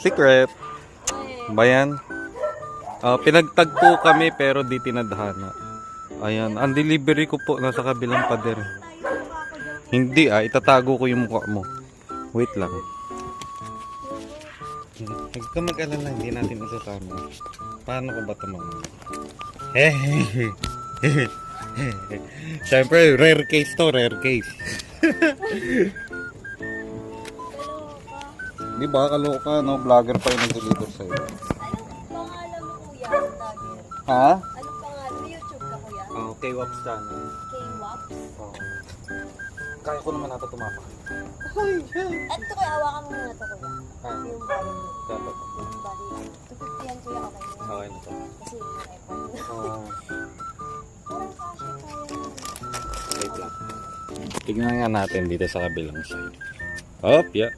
Secret. Bayan. Pinagtagpo kami pero di tinadhana. Ayan, ang delivery ko po nasa kabilang pader. Hindi itatago ko yung mukha mo. Wait lang. Huwag ka mag-alala, hindi natin isasama. Paano ko ba ito mga? Siyempre, rare case to, rare case. Di ba, kaloka, no? Vlogger pa yung nag-deliver sa'yo. Anong pangalan mo kuya, vlogger? Ha? Anong pangalan mo? YouTube ka kuya? K-Wops channel. K-Wops? Kaya ko naman nato tumama. At ito kuya, hawakan mo muna ito kuya. Ha? Yung body mo. Dapat. Yung body. 250 yan kuya, okay mo. Okay na to. Kasi yung effort mo. Parang kasi tayo. Wait lang. Tignan nga natin dito sa kabilang side. Hop, yeah.